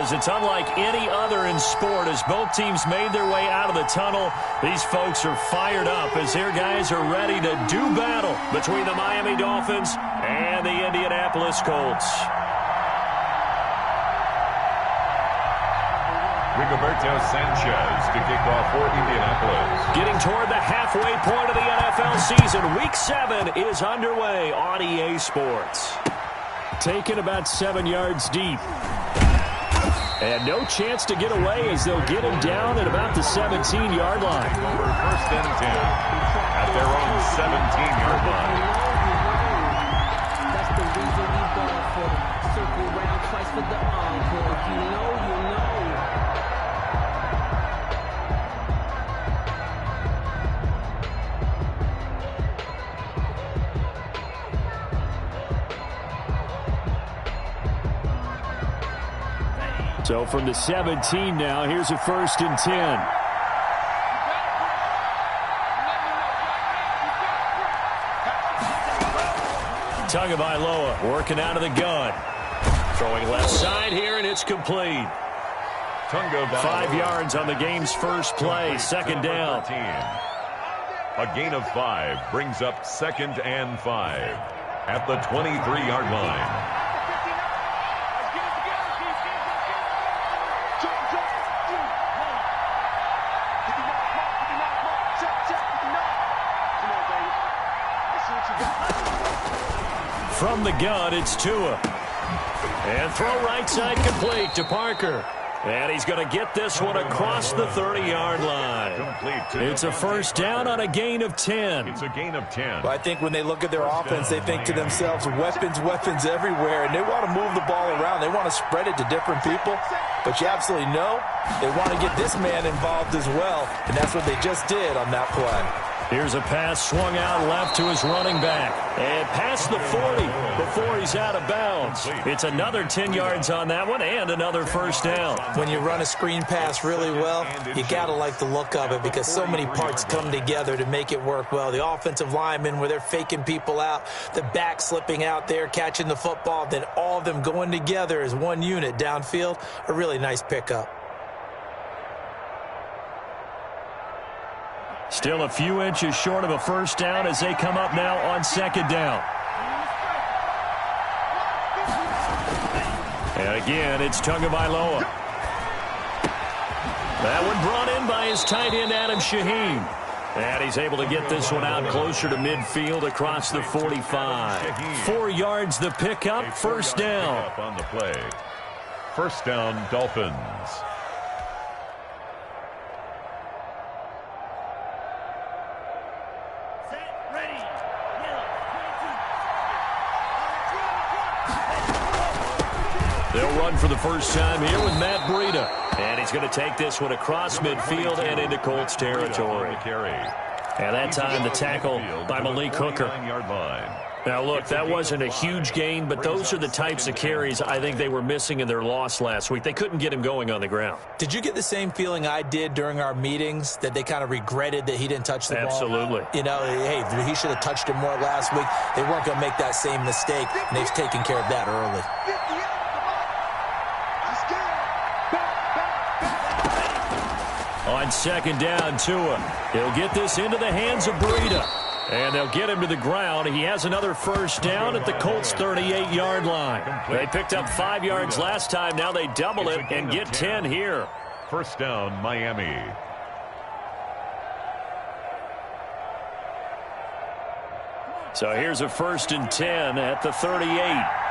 is it's unlike any other in sport. As both teams made their way out of the tunnel, these folks are fired up as their guys are ready to do battle between the Miami Dolphins and the Indianapolis Colts. Rigoberto Sanchez to kick off for Indianapolis. Getting toward the halfway point of the NFL season, Week 7 is underway on EA Sports. Taken about 7 yards deep. And no chance to get away as they'll get him down at about the 17-yard line. First and 10 at their own 17-yard line. That's the reason we ball for them. Circle round twice for the encore. If you know, you know. So from the 17 now, here's a 1st and 10. Tagovailoa working out of the gun. Throwing left side here, and it's complete. 5 yards on the game's first play, 2nd down. A gain of 5 brings up 2nd and 5 at the 23-yard line. From the gun, it's Tua. And throw right side complete to Parker. And he's going to get this one across the 30-yard line. It's a 1st down on a gain of 10. It's a gain of 10. Well, I think when they look at their offense, they think to themselves, weapons everywhere, and they want to move the ball around. They want to spread it to different people. But you absolutely know they want to get this man involved as well, and that's what they just did on that play. Here's a pass swung out left to his running back. And past the 40 before he's out of bounds. It's another 10 yards on that one and another 1st down. When you run a screen pass really well, you got to like the look of it because so many parts come together to make it work well. The offensive linemen where they're faking people out, the back slipping out there, catching the football, then all of them going together as one unit downfield. A really nice pickup. Still a few inches short of a 1st down as they come up now on 2nd down. And again, it's Tagovailoa. That one brought in by his tight end, Adam Shaheen. And he's able to get this one out closer to midfield across the 45. 4 yards the pickup, 1st down. On the play. 1st down, Dolphins. They'll run for the first time here with Matt Breida. And he's going to take this one across midfield and into Colts territory. And that time the tackle by Malik Hooker. Now, look, that wasn't a huge gain, but those are the types of carries I think they were missing in their loss last week. They couldn't get him going on the ground. Did you get the same feeling I did during our meetings, that they kind of regretted that he didn't touch the ball? Absolutely. You know, hey, he should have touched it more last week. They weren't going to make that same mistake, and they've taken care of that early. On 2nd down, Tua. He'll get this into the hands of Breida. And they'll get him to the ground. He has another 1st down at the Colts' 38-yard line. They picked up 5 yards last time. Now they double it and get 10 here. 1st down, Miami. So here's a 1st and 10 at the 38.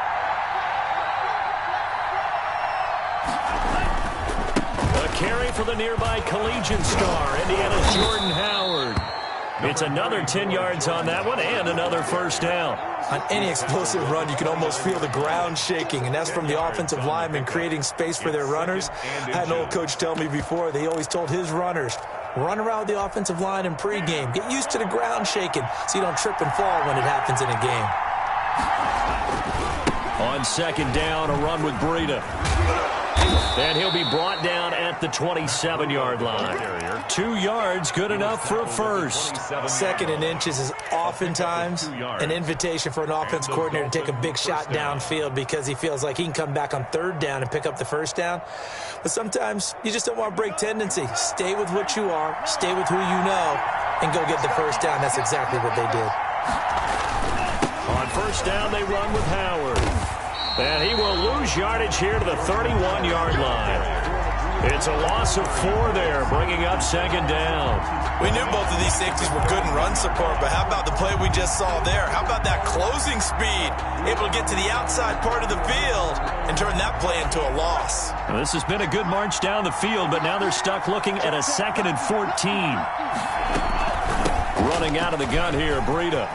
Carry for the nearby collegiate star, Indiana's Jordan Howard. It's another 10 yards on that one and another 1st down. On any explosive run, you can almost feel the ground shaking, and that's from the offensive linemen creating space for their runners. I had an old coach tell me before, they always told his runners, run around the offensive line in pregame. Get used to the ground shaking so you don't trip and fall when it happens in a game. On 2nd down, a run with Breida. And he'll be brought down at the 27-yard line. 2 yards, good enough for a first. 2nd and inches is oftentimes an invitation for an offense coordinator to take a big shot downfield because he feels like he can come back on 3rd down and pick up the first down. But sometimes you just don't want to break tendency. Stay with what you are, stay with who you know, and go get the first down. That's exactly what they did. On first down, they run with Howard. And he will lose yardage here to the 31-yard line. It's a loss of 4 there, bringing up 2nd down. We knew both of these safeties were good in run support, but how about the play we just saw there? How about that closing speed? Able to get to the outside part of the field and turn that play into a loss. Well, this has been a good march down the field, but now they're stuck looking at a 2nd and 14. Running out of the gun here, Breida.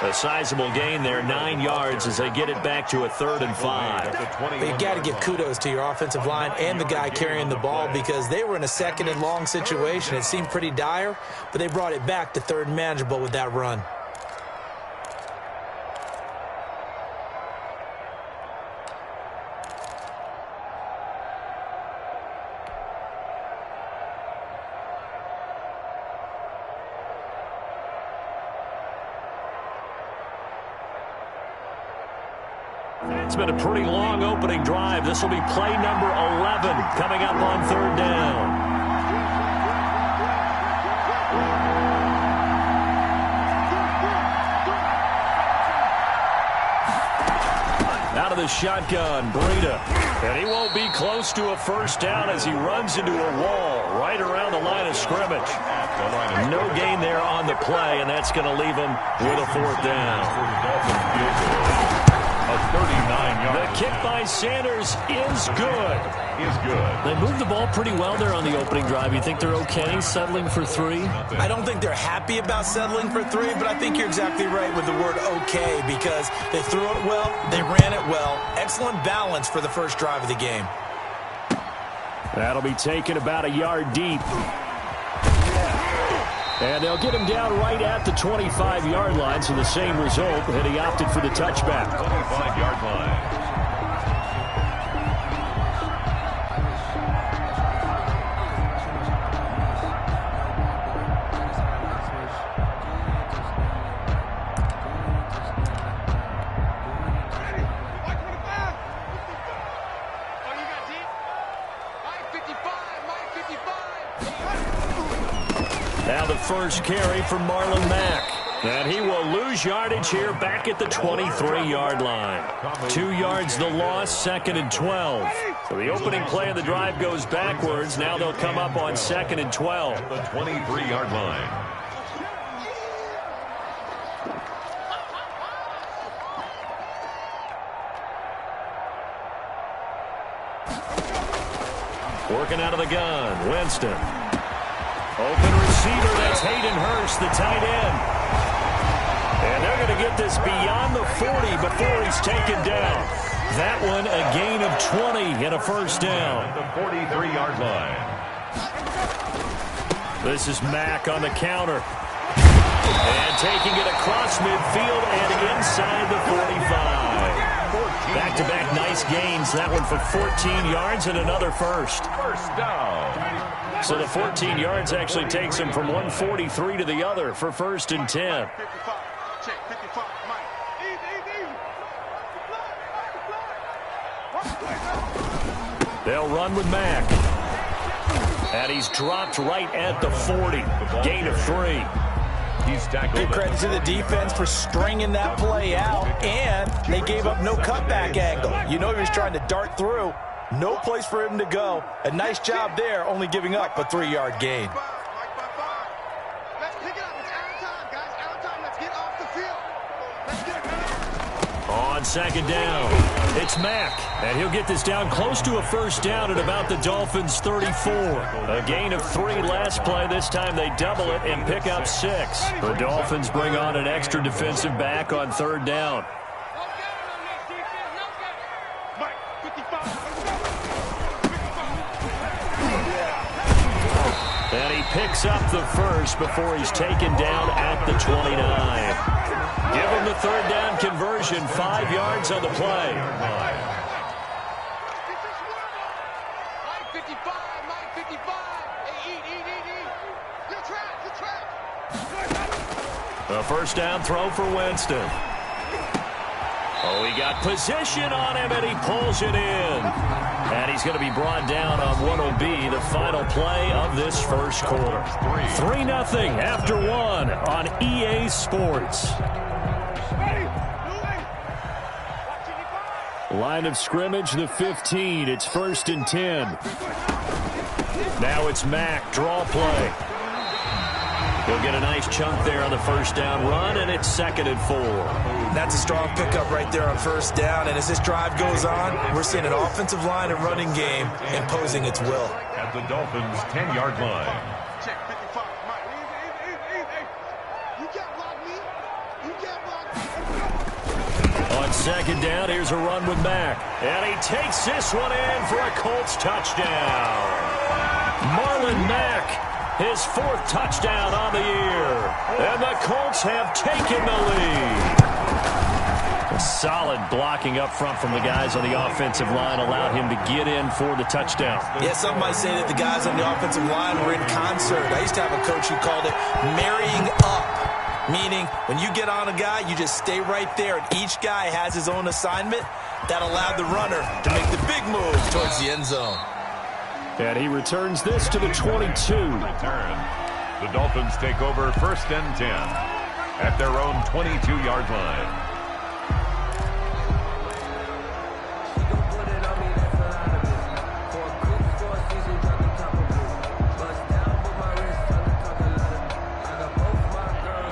A sizable gain there, 9 yards as they get it back to a 3rd and 5. But you got to give kudos to your offensive line and the guy carrying the ball because they were in a 2nd and long situation. It seemed pretty dire, but they brought it back to 3rd and manageable with that run. It's been a pretty long opening drive. This will be play number 11 coming up on 3rd down. Out of the shotgun, Breida. And he won't be close to a first down as he runs into a wall right around the line of scrimmage. No gain there on the play, and that's going to leave him with a 4th down. A 39-yard. The kick by Sanders is good. They moved the ball pretty well there on the opening drive. You think they're okay settling for 3? I don't think they're happy about settling for 3, but I think you're exactly right with the word okay because they threw it well, they ran it well. Excellent balance for the first drive of the game. That'll be taken about a yard deep. And they'll get him down right at the 25-yard line, so the same result, and he opted for the touchback. 25-yard line. Now the first carry for Marlon Mack. And he will lose yardage here back at the 23-yard line. 2 yards the loss, 2nd and 12. So the opening play of the drive goes backwards. Now they'll come up on 2nd and 12. The 23-yard line. Working out of the gun, Winston. Open receiver, that's Hayden Hurst, the tight end. And they're going to get this beyond the 40 before he's taken down. That one, a gain of 20 and a first down. The 43-yard line. This is Mack on the counter. And taking it across midfield and inside the 45. Back-to-back nice gains. That one for 14 yards and another first. First down. So the 14 yards actually takes him from 143 to the other for 1st and 10. They'll run with Mack. And he's dropped right at the 40. Gain of 3. He's tackled. Give credit to the defense for stringing that play out, and they gave up no cutback angle. You know he was trying to dart through. No place for him to go. A nice job there, only giving up a 3-yard gain. On 2nd down, it's Mack, and he'll get this down close to a first down at about the Dolphins' 34. A gain of 3 last play. This time they double it and pick up 6. The Dolphins bring on an extra defensive back on 3rd down. And he picks up the first before he's taken down at the 29. Give him the 3rd down conversion, 5 yards on the play. A first down throw for Winston. Oh, he got position on him, and he pulls it in. And he's going to be brought down on what will be the final play of this first quarter. 3-0 after 1 on EA Sports. Line of scrimmage, the 15. It's 1st and 10. Now it's Mack, draw play. He'll get a nice chunk there on the first down run, and it's 2nd and 4. That's a strong pickup right there on first down. And as this drive goes on, we're seeing an offensive line and running game imposing its will. At the Dolphins' 10-yard line. On 2nd down, here's a run with Mack. And he takes this one in for a Colts touchdown. Marlon Mack, his 4th touchdown on the year. And the Colts have taken the lead. A solid blocking up front from the guys on the offensive line allowed him to get in for the touchdown. Yeah, some might say that the guys on the offensive line were in concert. I used to have a coach who called it marrying up, meaning when you get on a guy, you just stay right there, and each guy has his own assignment. That allowed the runner to make the big move towards the end zone. And he returns this to the 22. The Dolphins take over 1st and 10 at their own 22-yard line.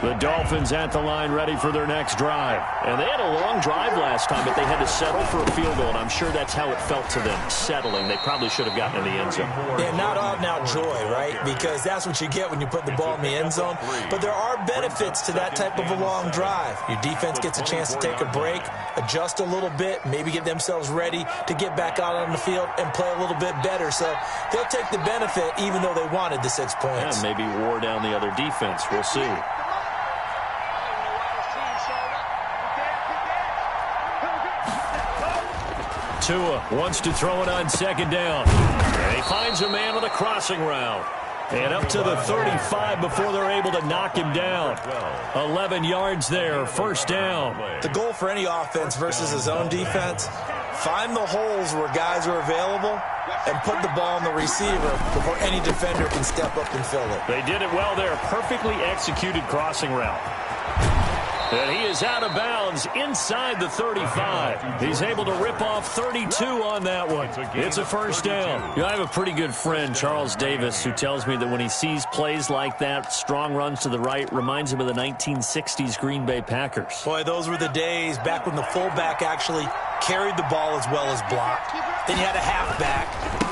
The Dolphins at the line ready for their next drive. And they had a long drive last time, but they had to settle for a field goal, and I'm sure that's how it felt to them, settling. They probably should have gotten in the end zone. Yeah, not out-and-out joy, right? Because that's what you get when you put the ball in the end zone. But there are benefits to that type of a long drive. Your defense gets a chance to take a break, adjust a little bit, maybe get themselves ready to get back out on the field and play a little bit better. So they'll take the benefit even though they wanted the 6 points. Yeah, maybe wore down the other defense. We'll see. Tua wants to throw it on 2nd down. And he finds a man with a crossing route. And up to the 35 before they're able to knock him down. 11 yards there, 1st down. The goal for any offense versus his own defense, find the holes where guys are available and put the ball on the receiver before any defender can step up and fill it. They did it well there. Perfectly executed crossing route. And he is out of bounds inside the 35. He's able to rip off 32 on that one. It's a 1st down. You know, I have a pretty good friend, Charles Davis, who tells me that when he sees plays like that, strong runs to the right, reminds him of the 1960s Green Bay Packers. Boy, those were the days back when the fullback actually carried the ball as well as blocked. Then you had a halfback.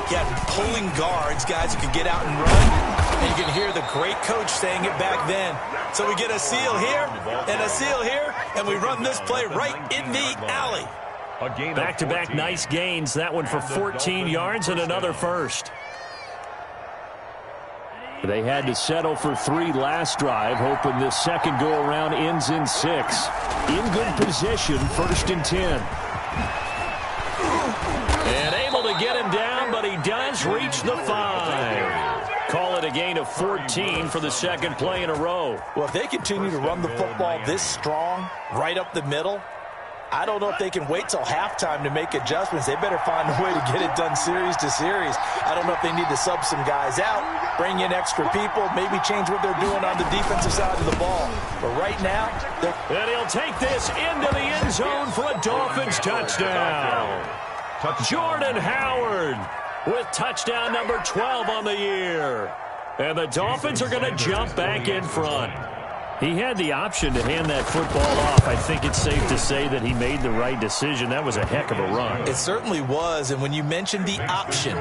You had pulling guards, guys who could get out and run. And you can hear the great coach saying it back then. So we get a seal here and a seal here, and we run this play right in the alley. Back-to-back nice gains. That one for 14 yards and another 1st. They had to settle for 3 last drive, hoping this second go-around ends in 6. In good position, 1st and 10. And able to get him down, but he does reach the 5. Call it a gain of 14 for the 2nd play in a row. Well, if they continue to run the football this strong, right up the middle, I don't know if they can wait till halftime to make adjustments. They better find a way to get it done series to series. I don't know if they need to sub some guys out, bring in extra people, maybe change what they're doing on the defensive side of the ball. But right now, and he'll take this into the end zone for a Dolphins touchdown. Jordan Howard with touchdown number 12 on the year. And the Dolphins are going to jump back in front. He had the option to hand that football off. I think it's safe to say that he made the right decision. That was a heck of a run. It certainly was. And when you mentioned the option,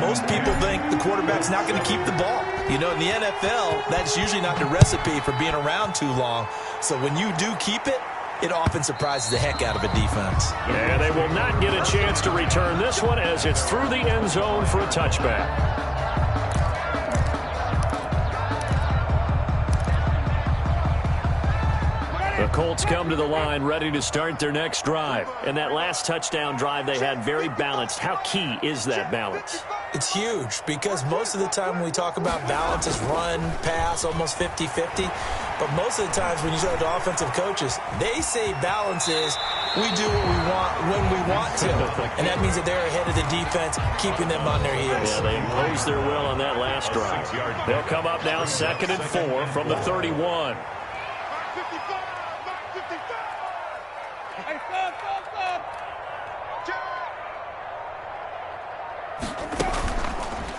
most people think the quarterback's not going to keep the ball. You know, in the NFL, that's usually not the recipe for being around too long. So when you do keep it, it often surprises the heck out of a defense. And they will not get a chance to return this one as it's through the end zone for a touchback. The Colts come to the line ready to start their next drive. And that last touchdown drive they had very balanced. How key is that balance? It's huge because most of the time when we talk about balance is run, pass, almost 50-50. But most of the times when you talk to offensive coaches, they say balance is we do what we want when we want to. And that means that they're ahead of the defense, keeping them on their heels. Yeah, they imposed their will on that last drive. They'll come up now 2nd and 4 from the 31.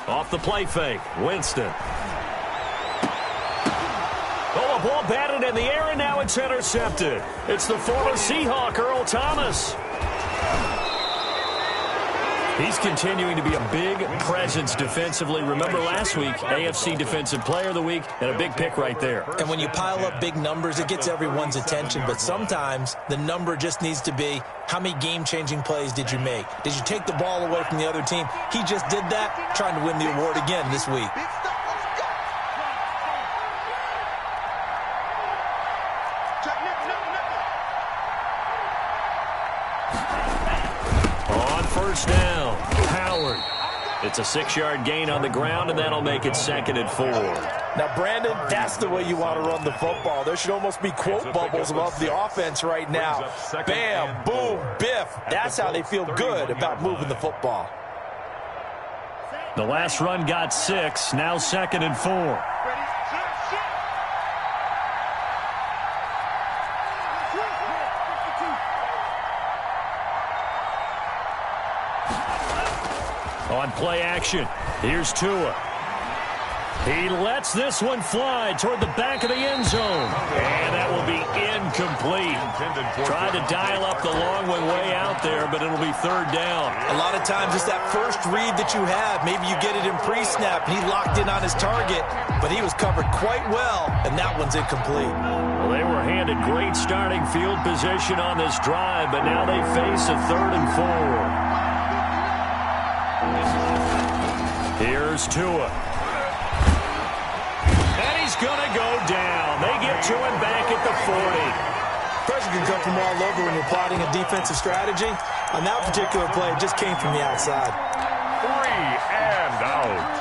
Off the play fake, Winston. Oh, a ball batted in the air, and now it's intercepted. It's the former Seahawk, Earl Thomas. He's continuing to be a big presence defensively. Remember last week, AFC Defensive Player of the Week, and a big pick right there. And when you pile up big numbers, it gets everyone's attention. But sometimes the number just needs to be, how many game-changing plays did you make? Did you take the ball away from the other team? He just did that, trying to win the award again this week. First down, Howard. It's a 6-yard gain on the ground, and that'll make it 2nd and 4. Now, Brandon, that's the way you want to run the football. There should almost be quote bubbles above the offense right now. Bam, boom, biff. That's how they feel good about moving the football. The last run got 6, now 2nd and 4. On play action, here's Tua. He lets this one fly toward the back of the end zone. And that will be incomplete. Tried to dial up the long one way out there, but it'll be 3rd down. A lot of times it's that first read that you have. Maybe you get it in pre-snap. He locked in on his target, but he was covered quite well, and that one's incomplete. Well, they were handed great starting field position on this drive, but now they face a 3rd and 4. Here's Tua. And he's going to go down. They get to him back at the 40. Pressure can come from all over when you're plotting a defensive strategy. On that particular play, it just came from the outside. 3 and out.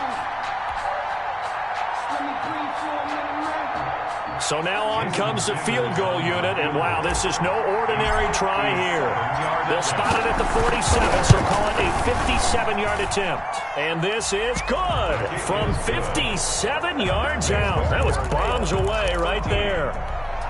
So now on comes the field goal unit, and wow, this is no ordinary try here. They'll spot it at the 47, so call it a 57-yard attempt. And this is good from 57 yards out. That was bombs away right there.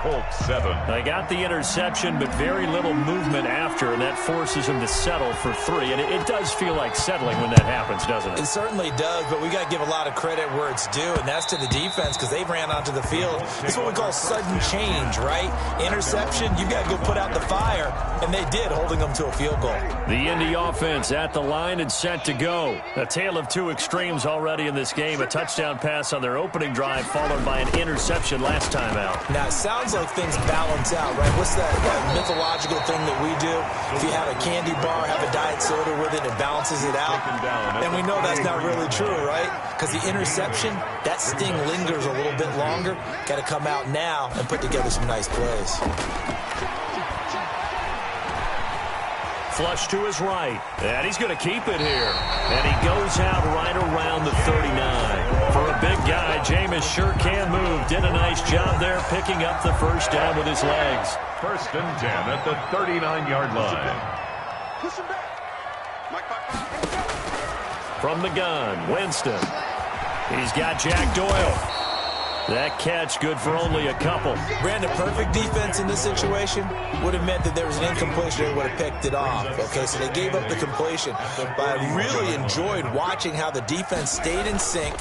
Colts 7. They got the interception, but very little movement after, and that forces him to settle for 3. And it does feel like settling when that happens, doesn't it? It certainly does, but we got to give a lot of credit where it's due, and that's to the defense because they ran onto the field. It's what we call sudden change, right? Interception, you got to go put out the fire, and they did, holding them to a field goal. The Indy offense at the line and set to go. A tale of two extremes already in this game. A touchdown pass on their opening drive, followed by an interception last time out. Now, it sounds like things balance out, right? What's that mythological thing that we do? If you have a candy bar, have a diet soda with it, it balances it out. And we know that's not really true, right? Because the interception, that sting lingers a little bit longer. Got to come out now and put together some nice plays. Flush to his right, and he's going to keep it here. And he goes out right around the 39. For a big guy, Jameis sure can move. Did a nice job there picking up the first down with his legs. 1st and 10 at the 39-yard line. From the gun, Winston. He's got Jack Doyle. That catch good for only a couple. Brandon, perfect defense in this situation would have meant that there was an incompletion. They would have picked it off. Okay, so they gave up the completion. But I really enjoyed watching how the defense stayed in sync,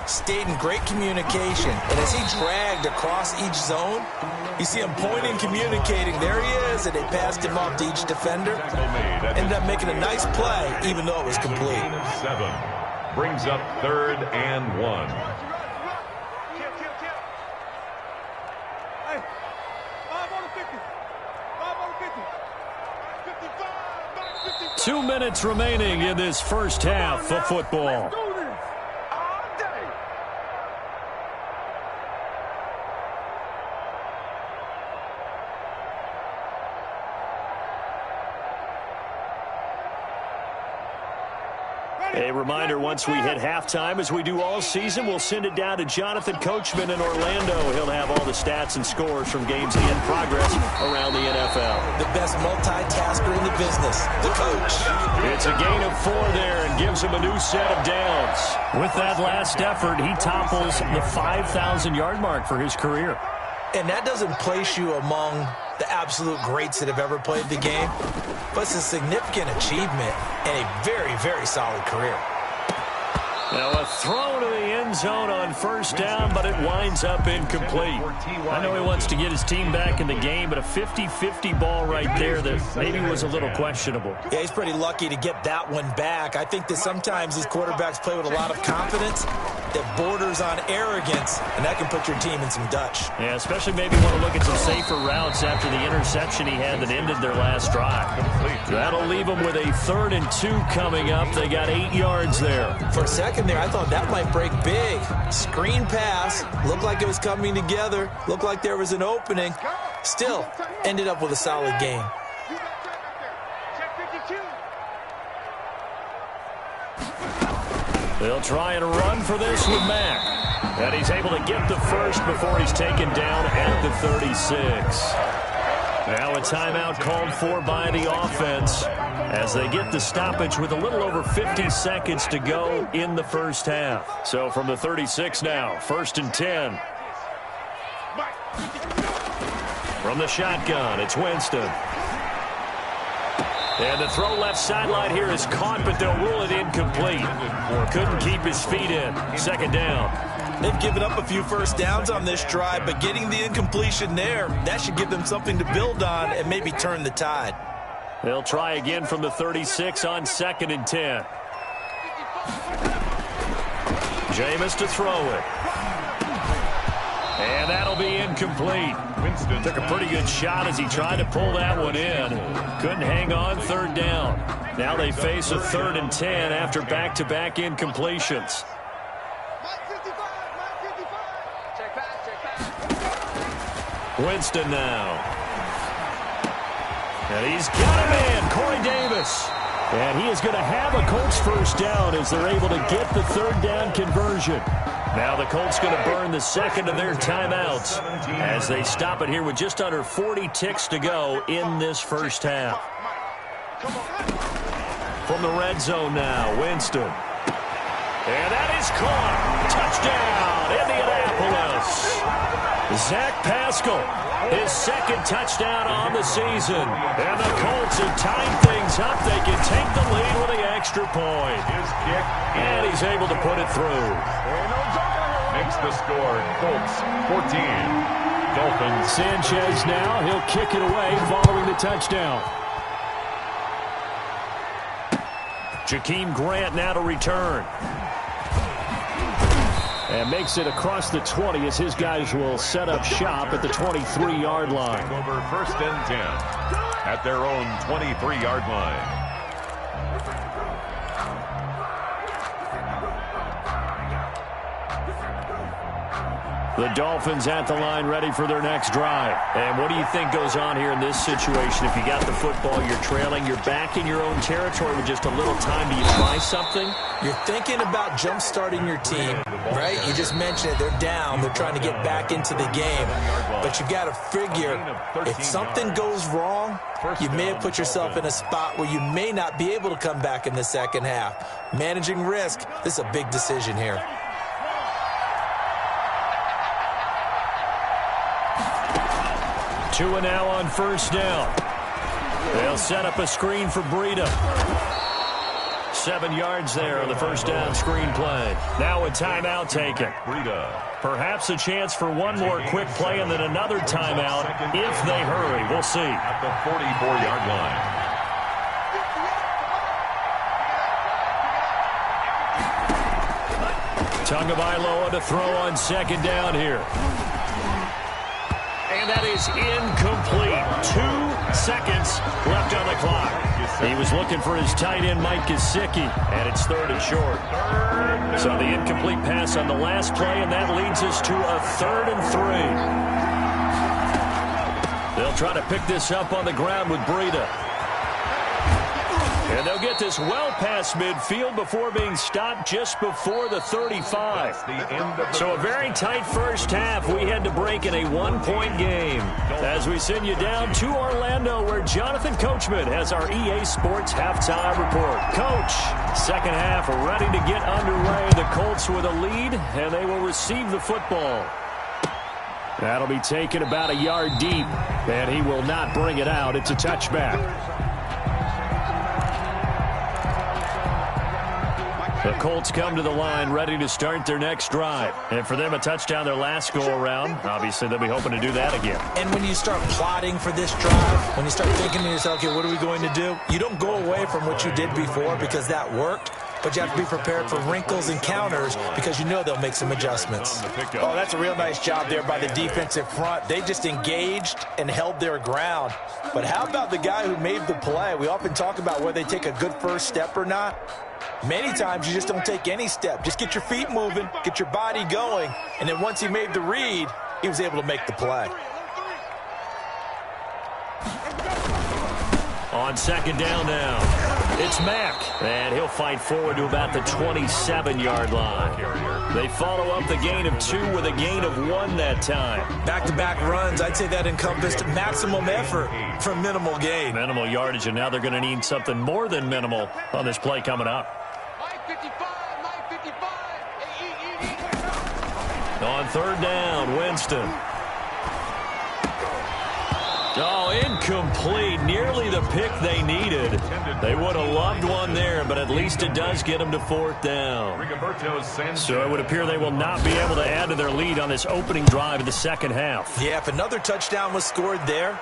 stayed in great communication. And as he dragged across each zone, you see him pointing, communicating. There he is, and they passed him off to each defender. Ended up making a nice play, even though it was complete. 7 brings up 3rd and 1. 2 minutes remaining in this first half of football. A reminder, once we hit halftime, as we do all season, we'll send it down to Jonathan Coachman in Orlando. He'll have all the stats and scores from games in progress around the NFL. The best multitasker in the business, the coach. It's a gain of 4 there and gives him a new set of downs. With that last effort, he topples the 5,000-yard mark for his career. And that doesn't place you among the absolute greats that have ever played the game, but it's a significant achievement and a very, very solid career. Now a throw to the end zone on first down, but it winds up incomplete. I know he wants to get his team back in the game, but a 50-50 ball right there that maybe was a little questionable. Yeah, he's pretty lucky to get that one back. I think that sometimes these quarterbacks play with a lot of confidence that borders on arrogance, and that can put your team in some Dutch. Yeah, especially maybe want to look at some safer routes after the interception he had that ended their last drive. That'll leave them with a 3rd and 2 coming up. They got 8 yards there. For a second there, I thought that might break big. Screen pass, looked like it was coming together, looked like there was an opening. Still, ended up with a solid game. They'll try and run for this with Mack. And he's able to get the first before he's taken down at the 36. Now a timeout called for by the offense as they get the stoppage with a little over 50 seconds to go in the first half. So from the 36 now, 1st and 10. From the shotgun, it's Winston. And the throw left sideline here is caught, but they'll rule it incomplete. Couldn't keep his feet in. 2nd down. They've given up a few first downs on this drive, but getting the incompletion there, that should give them something to build on and maybe turn the tide. They'll try again from the 36 on 2nd and 10. Jameis to throw it. And that'll be incomplete. Winston took a pretty good shot as he tried to pull that one in. Couldn't hang on, 3rd down. Now they face a 3rd and 10 after back-to-back incompletions. Winston now. And he's got a man, Corey Davis. And he is going to have a Colts first down as they're able to get the 3rd down conversion. Now the Colts going to burn the 2nd of their timeouts as they stop it here with just under 40 ticks to go in this first half. From the red zone now, Winston. And that is caught. Touchdown, Indianapolis. Zach Pascal, his 2nd touchdown on the season. And the Colts have tied things up. They can take the lead with the extra point. His kick. And he's able to put it through. Makes the score, Colts 14. Dolphins. Sanchez now, he'll kick it away following the touchdown. Jakeem Grant now to return. And makes it across the 20 as his guys will set up shop at the 23-yard line. Over 1st and 10 at their own 23-yard line. The Dolphins at the line ready for their next drive. And what do you think goes on here in this situation? If you got the football, you're trailing, you're back in your own territory with just a little time. Do you try something? You're thinking about jump-starting your team, right? You just mentioned it. They're down. They're trying to get back into the game. But you got to figure, if something goes wrong, you may have put yourself in a spot where you may not be able to come back in the second half. Managing risk, this is a big decision here. Two and now on first down. They'll set up a screen for Breida. 7 yards there on the first down screen play. Now a timeout taken. Breida. Perhaps a chance for one more quick play and then another timeout if they hurry. We'll see. At the 44-yard line. Tagovailoa to throw on 2nd down here. And that is incomplete. 2 seconds left on the clock. He was looking for his tight end, Mike Gesicki, and it's 3rd and short. So the incomplete pass on the last play, and that leads us to a 3rd and 3. They'll try to pick this up on the ground with Breida. And they'll get this well past midfield before being stopped just before the 35. So a very tight first half. We had to break in a one-point game. As we send you down to Orlando, where Jonathan Coachman has our EA Sports halftime report. Coach, second half ready to get underway. The Colts with a lead, and they will receive the football. That'll be taken about a yard deep, and he will not bring it out. It's a touchback. The Colts come to the line ready to start their next drive. And for them, a touchdown their last go-around. Obviously, they'll be hoping to do that again. And when you start plotting for this drive, when you start thinking to yourself, okay, what are we going to do? You don't go away from what you did before because that worked. But you have to be prepared for wrinkles and counters because you know they'll make some adjustments. Oh, that's a real nice job there by the defensive front. They just engaged and held their ground. But how about the guy who made the play? We often talk about whether they take a good first step or not. Many times you just don't take any step. Just get your feet moving, get your body going, and then once he made the read, he was able to make the play. On second down now, it's Mack, and he'll fight forward to about the 27-yard line. They follow up the gain of 2 with a gain of 1 that time. Back-to-back runs, I'd say that encompassed maximum effort for minimal gain. Minimal yardage, and now they're going to need something more than minimal on this play coming up. On third down, Winston. Oh, incomplete. Nearly the pick they needed. They would have loved one there, but at least it does get them to fourth down. So it would appear they will not be able to add to their lead on this opening drive of the second half. Yeah, if another touchdown was scored there,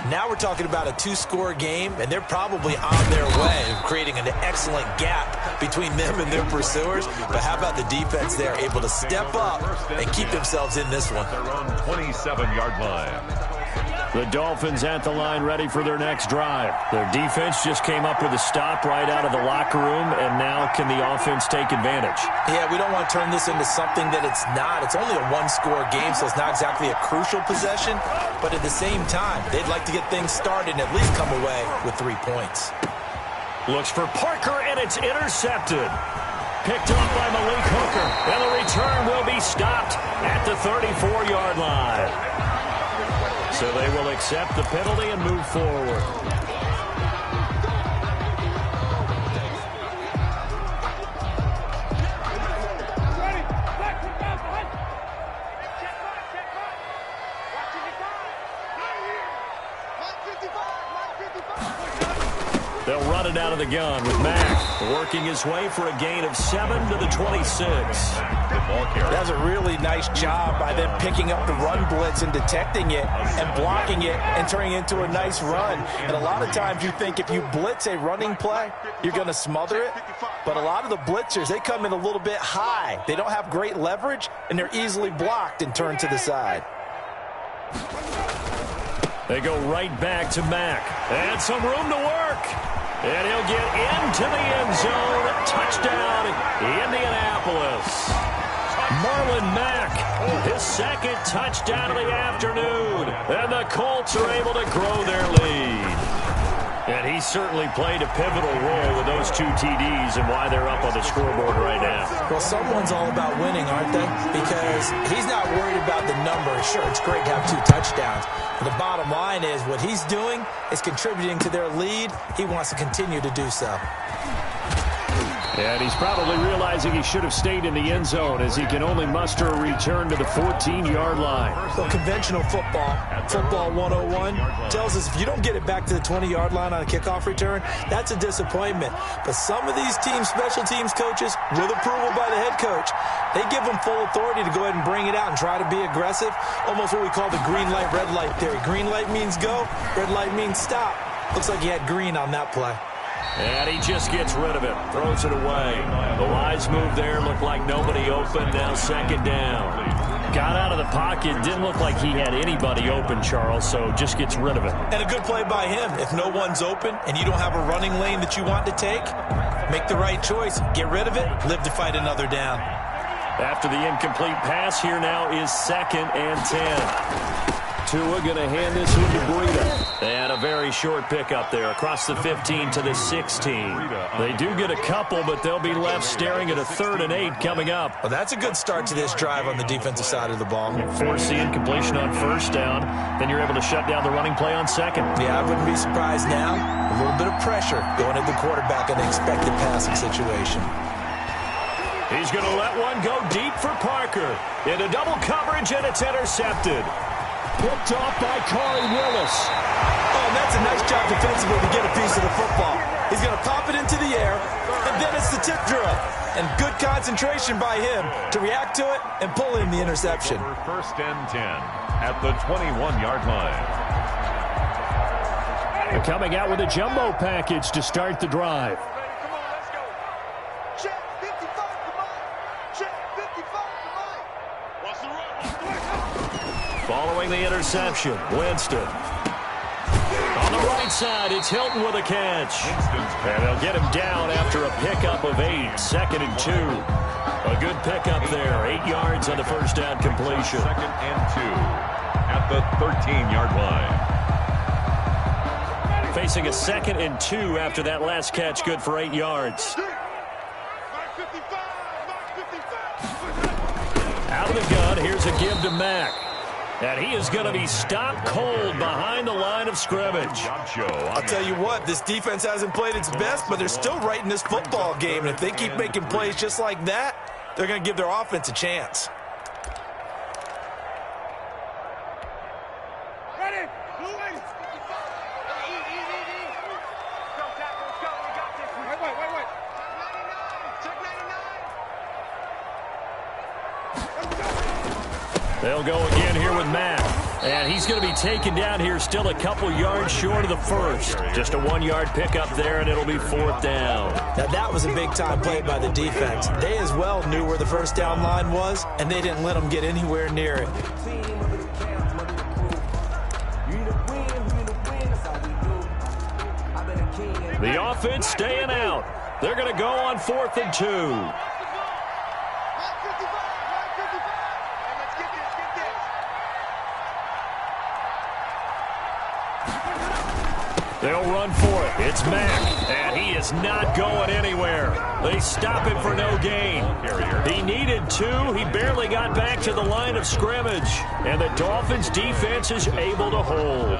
now we're talking about a 2-score game, and they're probably on their way of creating an excellent gap between them and their pursuers. But how about the defense there, able to step up and keep themselves in this one? Their own 27-yard line. The Dolphins at the line ready for their next drive. Their defense just came up with a stop right out of the locker room, and now can the offense take advantage? Yeah, we don't want to turn this into something that it's not. It's only a 1-score game, so it's not exactly a crucial possession. But at the same time, they'd like to get things started and at least come away with 3 points. Looks for Parker, and it's intercepted. Picked up by Malik Hooker, and the return will be stopped at the 34-yard line. So they will accept the penalty and move forward. They'll run it out of the gun with Mack working his way for a gain of 7 to the 26. That's a really nice job by them picking up the run blitz and detecting it and blocking it and turning it into a nice run. And a lot of times you think if you blitz a running play, you're going to smother it. But a lot of the blitzers, they come in a little bit high. They don't have great leverage, and they're easily blocked and turned to the side. They go right back to Mack. And some room to work. And he'll get into the end zone. Touchdown, Indianapolis. Marlon Mack, his second touchdown of the afternoon. And the Colts are able to grow their lead. And he certainly played a pivotal role with those 2 TDs and why they're up on the scoreboard right now. Well, someone's all about winning, aren't they? Because he's not worried about the number. Sure, it's great to have 2 touchdowns. But the bottom line is what he's doing is contributing to their lead. He wants to continue to do so. And he's probably realizing he should have stayed in the end zone as he can only muster a return to the 14-yard line. So conventional football 101, tells us if you don't get it back to the 20-yard line on a kickoff return, that's a disappointment. But some of these teams, special teams coaches, with approval by the head coach, they give them full authority to go ahead and bring it out and try to be aggressive. Almost what we call the green light, red light theory. Green light means go, red light means stop. Looks like he had green on that play. And he just gets rid of it, throws it away. The wise move there, looked like nobody open, now second down. Got out of the pocket, didn't look like he had anybody open, Charles, so just gets rid of it. And a good play by him. If no one's open and you don't have a running lane that you want to take, make the right choice, get rid of it, live to fight another down. After the incomplete pass, here now is 2nd and 10. Tua going to hand this one to Breida. And a very short pickup there across the 15 to the 16. They do get a couple, but they'll be left staring at a 3rd and 8 coming up. Well, that's a good start to this drive on the defensive side of the ball. Force the incompletion on 1st down. Then you're able to shut down the running play on 2nd. Yeah, I wouldn't be surprised now. A little bit of pressure going at the quarterback in an expected passing situation. He's going to let one go deep for Parker. Into double coverage, and it's intercepted. Picked off by Corey Willis. Oh, and that's a nice job defensively to get a piece of the football. He's going to pop it into the air, and then it's the tip drill. And good concentration by him to react to it and pull in the interception. 1st and 10 at the 21-yard line. They're coming out with a jumbo package to start the drive. Following the interception, Winston. On the right side, it's Hilton with a catch. And they'll get him down after a pickup of 8, 2nd and 2. A good pickup there, 8 yards on the 1st down completion. 2nd and 2 at the 13-yard line. Facing a 2nd and 2 after that last catch, good for 8 yards. Out of the gun, here's a give to Mack. And he is going to be stopped cold behind the line of scrimmage. I'll tell you what, this defense hasn't played its best, but they're still right in this football game. And if they keep making plays just like that, they're going to give their offense a chance. They'll go again here with Matt. And he's going to be taken down here still a couple yards short of the 1st. Just a 1-yard pickup there, and it'll be 4th down. Now, that was a big-time play by the defense. They as well knew where the 1st down line was, and they didn't let them get anywhere near it. The offense staying out. They're going to go on 4th and 2. They'll run for it. It's Mack, and he is not going anywhere. They stop him for no gain. He needed 2. He barely got back to the line of scrimmage, and the Dolphins' defense is able to hold.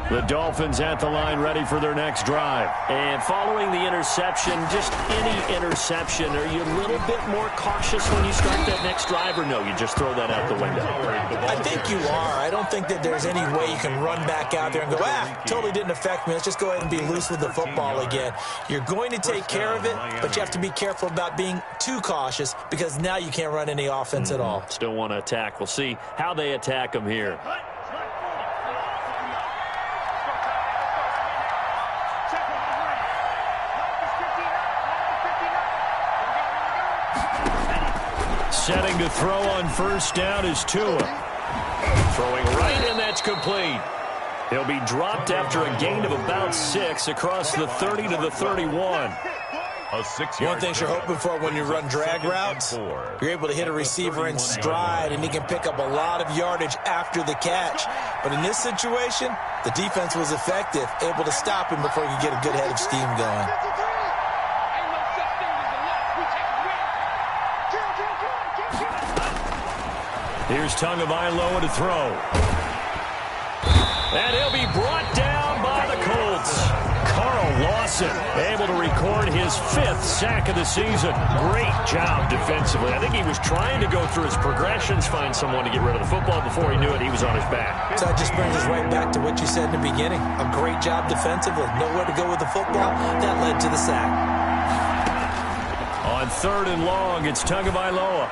The Dolphins at the line ready for their next drive. And following the interception, just any interception, are you a little bit more cautious when you start that next drive, or no, you just throw that out the window? I think you are. I don't think that there's any way you can run back out there and go, totally didn't affect me. Let's just go ahead and be loose with the football again. You're going to take care of it, but you have to be careful about being too cautious because now you can't run any offense at all. Still want to attack. We'll see how they attack them here. Setting to throw on 1st down is Tua. Throwing right, and that's complete. He'll be dropped after a gain of about 6 across the 30 to the 31. One thing you're hoping for when you run drag routes, you're able to hit a receiver in stride, and he can pick up a lot of yardage after the catch. But in this situation, the defense was effective, able to stop him before he could get a good head of steam going. Here's Tagovailoa to throw. And he'll be brought down by the Colts. Carl Lawson able to record his 5th sack of the season. Great job defensively. I think he was trying to go through his progressions, find someone to get rid of the football. Before he knew it, he was on his back. So that just brings us right back to what you said in the beginning. A great job defensively. Nowhere to go with the football. That led to the sack. On 3rd and long, it's Tagovailoa.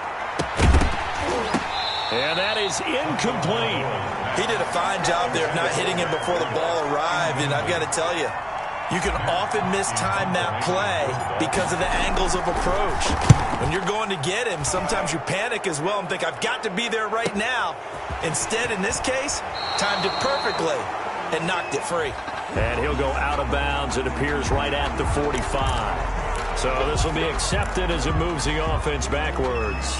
And that is incomplete. He did a fine job there of not hitting him before the ball arrived. And I've got to tell you, you can often mistime that play because of the angles of approach. When you're going to get him, sometimes you panic as well and think, I've got to be there right now. Instead, in this case, timed it perfectly and knocked it free. And he'll go out of bounds. It appears right at the 45. So this will be accepted as it moves the offense backwards.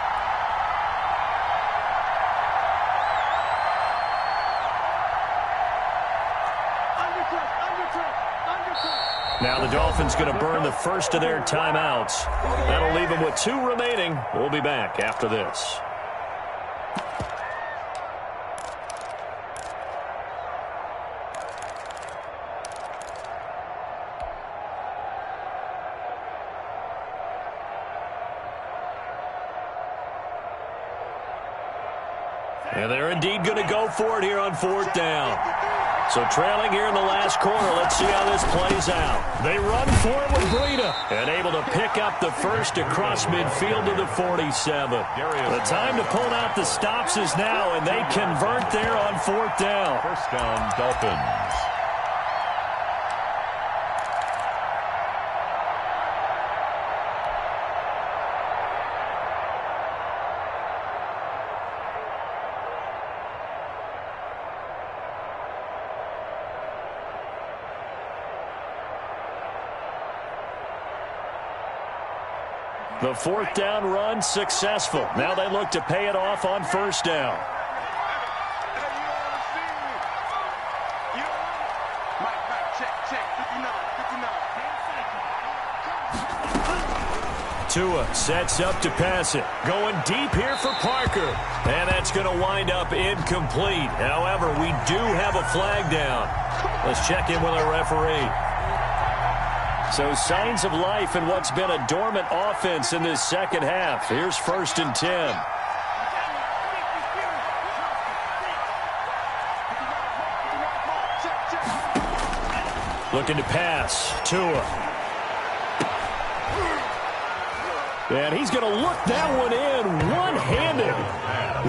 Now the Dolphins going to burn the first of their timeouts. That'll leave them with 2 remaining. We'll be back after this. And they're indeed going to go for it here on 4th down. So trailing here in the last quarter, let's see how this plays out. They run for it with Breida. And able to pick up the first across midfield to the 47. The time to pull out the stops is now, and they convert there on 4th down. First down, Dolphins. The 4th down run successful. Now they look to pay it off on 1st down. Tua sets up to pass it. Going deep here for Parker. And that's going to wind up incomplete. However, we do have a flag down. Let's check in with our referee. So signs of life in what's been a dormant offense in this second half. Here's 1st and 10. Looking to pass. Tua. And he's going to look that one in one-handed.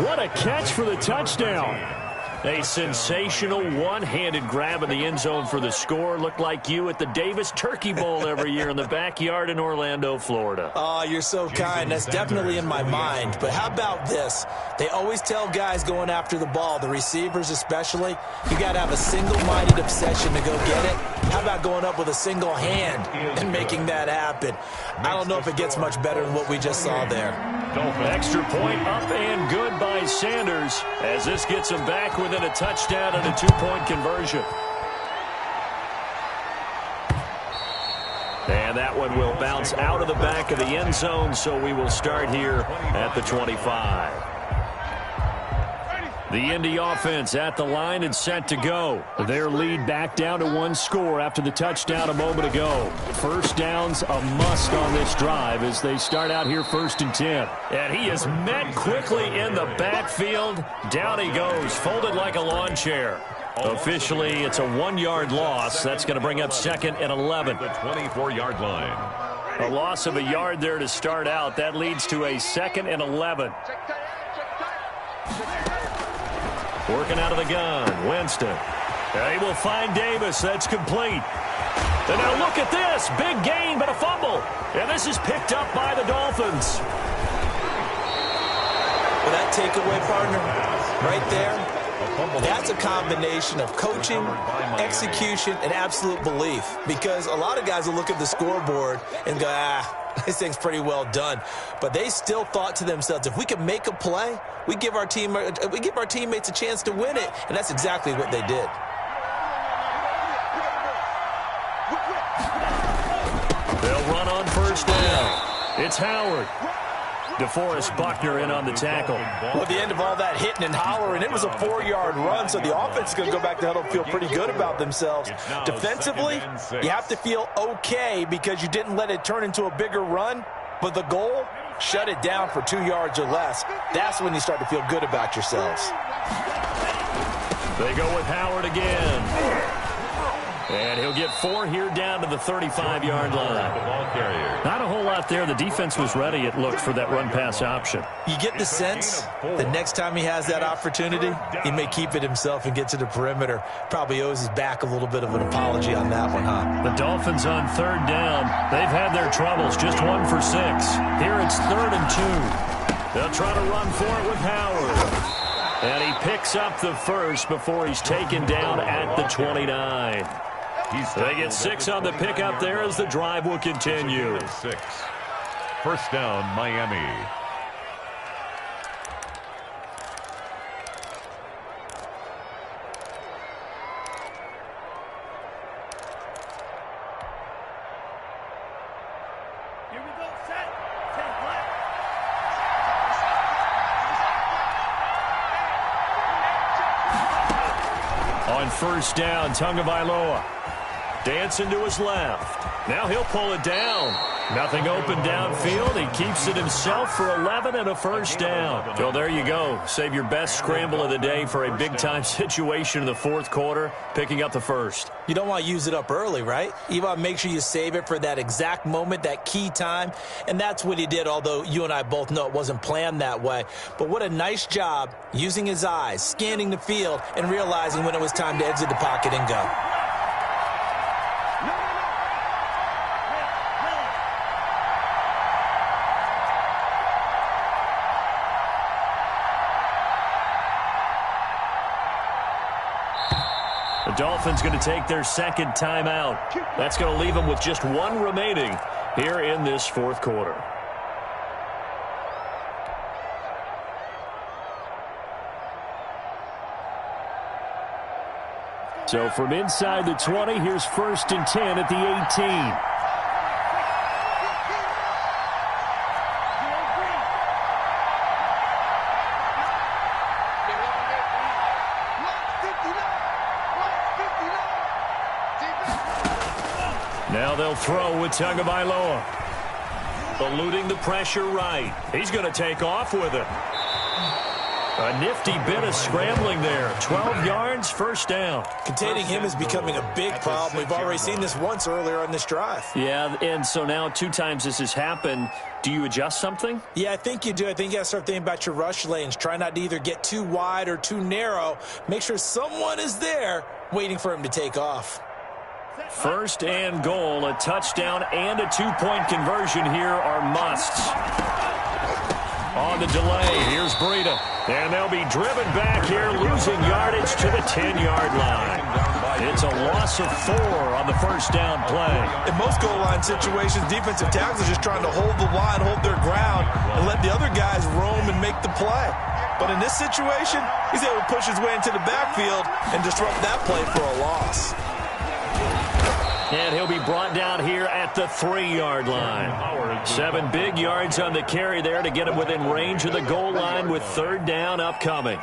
What a catch for the touchdown. A sensational one-handed grab in the end zone for the score. Looked like you at the Davis Turkey Bowl every year in the backyard in Orlando, Florida. Oh, you're so kind. That's definitely in my mind. But how about this? They always tell guys going after the ball, the receivers especially, you got to have a single-minded obsession to go get it. How about going up with a single hand and making that happen? I don't know if it gets much better than what we just saw there. Extra point up and good by Sanders as this gets him back within a touchdown and a 2-point conversion. And that one will bounce out of the back of the end zone, so we will start here at the 25. The Indy offense at the line and set to go. Their lead back down to 1 score after the touchdown a moment ago. First down's a must on this drive as they start out here 1st and 10. And he is met quickly in the backfield. Down he goes, folded like a lawn chair. Officially, it's a 1-yard loss. That's going to bring up 2nd and 11. The 24-yard line. A loss of a yard there to start out. That leads to a 2nd and 11. Working out of the gun, Winston. He will find Davis. That's complete. And now look at this. Big gain, but a fumble. And this is picked up by the Dolphins. Well, that takeaway, partner, right there, that's a combination of coaching, execution, and absolute belief. Because a lot of guys will look at the scoreboard and go, this thing's pretty well done. But they still thought to themselves, if we can make a play, we give our teammates a chance to win it. And that's exactly what they did. They'll run on 1st down. It's Howard. DeForest Buckner in on the tackle. Well, at the end of all that hitting and hollering, it was a 4-yard run, so the offense is going to go back to huddle and feel pretty good about themselves. Defensively, you have to feel okay because you didn't let it turn into a bigger run, but the goal, shut it down for 2 yards or less. That's when you start to feel good about yourselves. They go with Howard again. And he'll get 4 here down to the 35-yard line. Not a whole lot there. The defense was ready, it looked, for that run-pass option. You get the sense the next time he has that opportunity, he may keep it himself and get to the perimeter. Probably owes his back a little bit of an apology on that one, huh? The Dolphins on 3rd down. They've had their troubles, just 1 for 6. Here it's 3rd and 2. They'll try to run for it with Howard. And he picks up the first before he's taken down at the 29. They get 6 on the pickup there as the drive will continue. 6. First down, Miami. On first down, Tagovailoa dancing to his left. Now he'll pull it down. Nothing open downfield. He keeps it himself for 11 and a first down. So there you go. Save your best scramble of the day for a big-time situation in the fourth quarter, picking up the first. You don't want to use it up early, right? You want to make sure you save it for that exact moment, that key time. And that's what he did, although you and I both know it wasn't planned that way. But what a nice job using his eyes, scanning the field, and realizing when it was time to exit the pocket and go. The Dolphins going to take their second timeout. That's going to leave them with just one remaining here in this fourth quarter. So from inside the 20, here's 1st and 10 at the 18. Now they'll throw with Tagovailoa. Eluding the pressure right. He's going to take off with it. A nifty bit of scrambling there. 12 yards, first down. Containing him is becoming a big problem. We've already seen this once earlier on this drive. Yeah, and so now 2 times this has happened. Do you adjust something? Yeah, I think you do. I think you got to start thinking about your rush lanes. Try not to either get too wide or too narrow. Make sure someone is there waiting for him to take off. 1st and goal, a touchdown and a 2-point conversion here are musts. On the delay, here's Breida. And they'll be driven back here, losing yardage to the 10-yard line. It's a loss of 4 on the first down play. In most goal line situations, defensive tackles are just trying to hold the line, hold their ground, and let the other guys roam and make the play. But in this situation, he's able to push his way into the backfield and disrupt that play for a loss. And he'll be brought down here at the 3-yard line. 7 big yards on the carry there to get him within range of the goal line with 3rd down upcoming.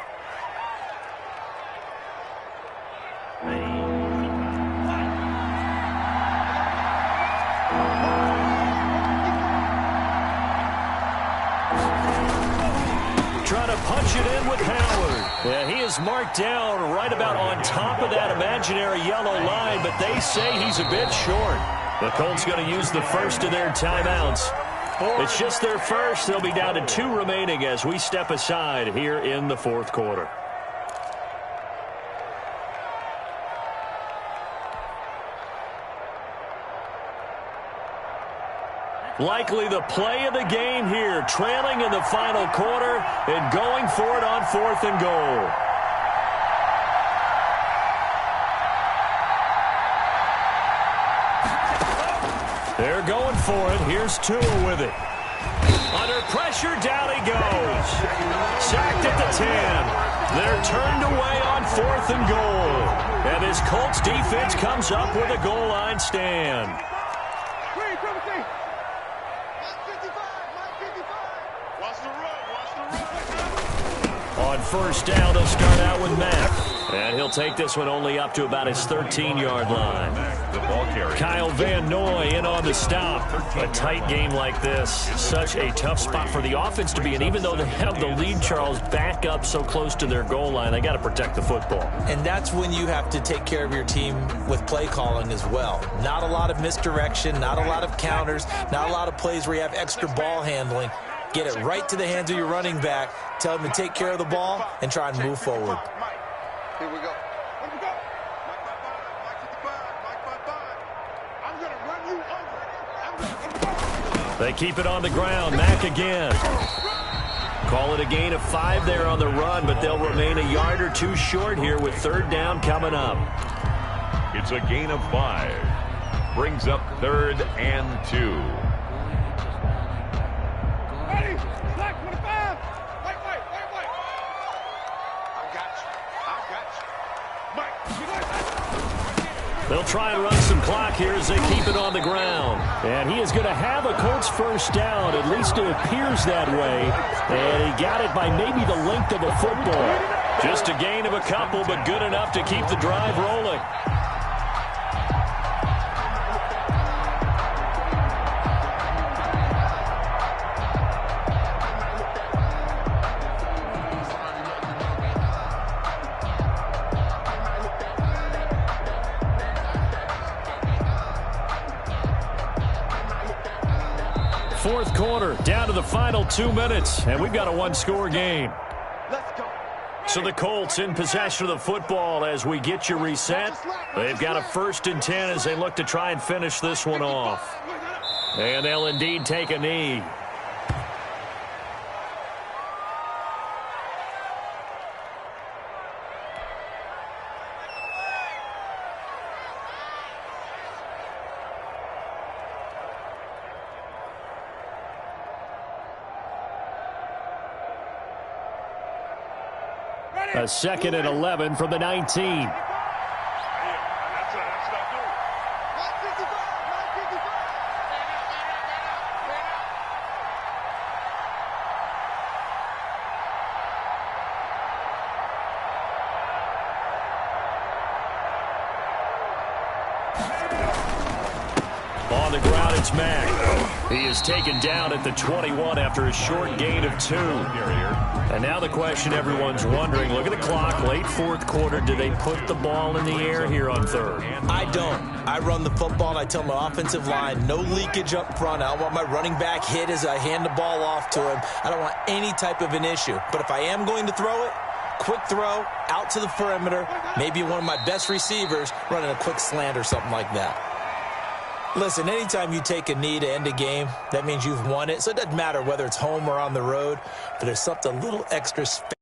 Trying to punch it in with Howard. Yeah, he is marked down right about on top of that imaginary yellow line, but they say he's a bit short. The Colts going to use the first of their timeouts. It's just their first. They'll be down to 2 remaining as we step aside here in the fourth quarter. Likely the play of the game here, trailing in the final quarter and going for it on 4th and goal. They're going for it. Here's Tua with it. Under pressure, down he goes. Sacked at the 10. They're turned away on 4th and goal. And this Colts defense comes up with a goal line stand. On first down, they'll start out with Mack. And he'll take this one only up to about his 13-yard line. Kyle Van Noy in on the stop. A tight game like this, such a tough spot for the offense to be in. Even though they have the lead, Charles, back up so close to their goal line, they got to protect the football. And that's when you have to take care of your team with play calling as well. Not a lot of misdirection, not a lot of counters, not a lot of plays where you have extra ball handling. Get it right to the hands of your running back. Tell him to take care of the ball and try and move forward. Here we go. They keep it on the ground. Mack again. Call it a gain of 5 there on the run, but they'll remain a yard or 2 short here with 3rd down coming up. It's a gain of 5. Brings up 3rd and 2. They'll try and run some clock here as they keep it on the ground. And he is going to have a Colts first down. At least it appears that way. And he got it by maybe the length of a football. Just a gain of a couple, but good enough to keep the drive rolling. Fourth quarter, down to the final 2 minutes, and we've got a one-score game. Let's go. So the Colts in possession of the football as we get you reset. They've got a 1st and 10 as they look to try and finish this one off. And they'll indeed take a knee. A 2nd and 11 from the 19. On the ground, it's Mack. He is taken down at the 21 after a short gain of 2. And now the question everyone's wondering, look at the clock, late fourth quarter, do they put the ball in the air here on 3rd? I don't. I run the football, and I tell my offensive line, no leakage up front. I don't want my running back hit as I hand the ball off to him. I don't want any type of an issue. But if I am going to throw it, quick throw, out to the perimeter, maybe one of my best receivers running a quick slant or something like that. Listen, anytime you take a knee to end a game, that means you've won it. So it doesn't matter whether it's home or on the road, but there's something a little extra special.